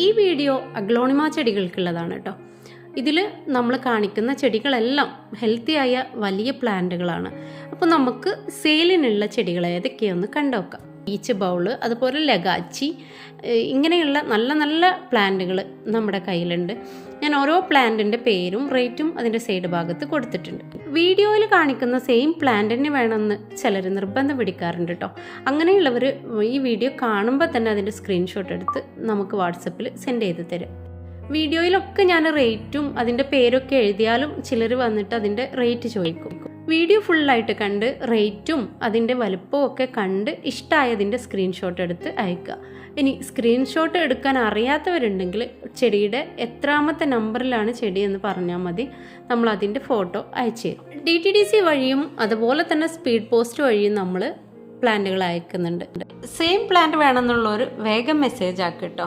ഈ video aglaonema ചെടികൾക്കുള്ളതാണ് കേട്ടോ. ഇതിൽ നമ്മൾ കാണിക്കുന്ന ചെടികളെല്ലാം ഹെൽത്തിയായ വലിയ പ്ലാന്റുകളാണ്. അപ്പോൾ നമുക്ക് സെയിലിനുള്ള ചെടികൾ ഏതൊക്കെയൊന്ന് കണ്ടുനോക്കാം. ബീച്ച് ബൗള്, അതുപോലെ ലഗാച്ചി, ഇങ്ങനെയുള്ള നല്ല നല്ല പ്ലാന്റുകൾ നമ്മുടെ കയ്യിലുണ്ട്. ഞാൻ ഓരോ പ്ലാന്റിൻ്റെ പേരും റേറ്റും അതിൻ്റെ സൈഡ് ഭാഗത്ത് കൊടുത്തിട്ടുണ്ട്. വീഡിയോയിൽ കാണിക്കുന്ന സെയിം പ്ലാന്റ് തന്നെ വേണമെന്ന് ചിലർ നിർബന്ധം പിടിക്കാറുണ്ട് കേട്ടോ. അങ്ങനെയുള്ളവർ ഈ വീഡിയോ കാണുമ്പോൾ തന്നെ അതിൻ്റെ സ്ക്രീൻഷോട്ട് എടുത്ത് നമുക്ക് വാട്സപ്പിൽ സെൻഡ് ചെയ്ത് തരും. വീഡിയോയിലൊക്കെ ഞാൻ റേറ്റും അതിൻ്റെ പേരൊക്കെ എഴുതിയാലും ചിലർ വന്നിട്ട് അതിൻ്റെ റേറ്റ് ചോദിക്കും. വീഡിയോ ഫുള്ളായിട്ട് കണ്ട് റേറ്റും അതിൻ്റെ വലുപ്പവും ഒക്കെ കണ്ട് ഇഷ്ടമായതിൻ്റെ സ്ക്രീൻഷോട്ട് എടുത്ത് അയക്കുക. ഇനി സ്ക്രീൻഷോട്ട് എടുക്കാൻ അറിയാത്തവരുണ്ടെങ്കിൽ ചെടിയുടെ എത്രാമത്തെ നമ്പറിലാണ് ചെടി എന്ന് പറഞ്ഞാൽ മതി, നമ്മൾ അതിൻ്റെ ഫോട്ടോ അയച്ചു തരും. DTDC വഴിയും അതുപോലെ തന്നെ സ്പീഡ് പോസ്റ്റ് വഴിയും നമ്മൾ പ്ലാന്റുകൾ അയക്കുന്നുണ്ട്. സെയിം പ്ലാന്റ് വേണമെന്നുള്ളവർ വേഗം മെസ്സേജ് ആക്കുക കേട്ടോ.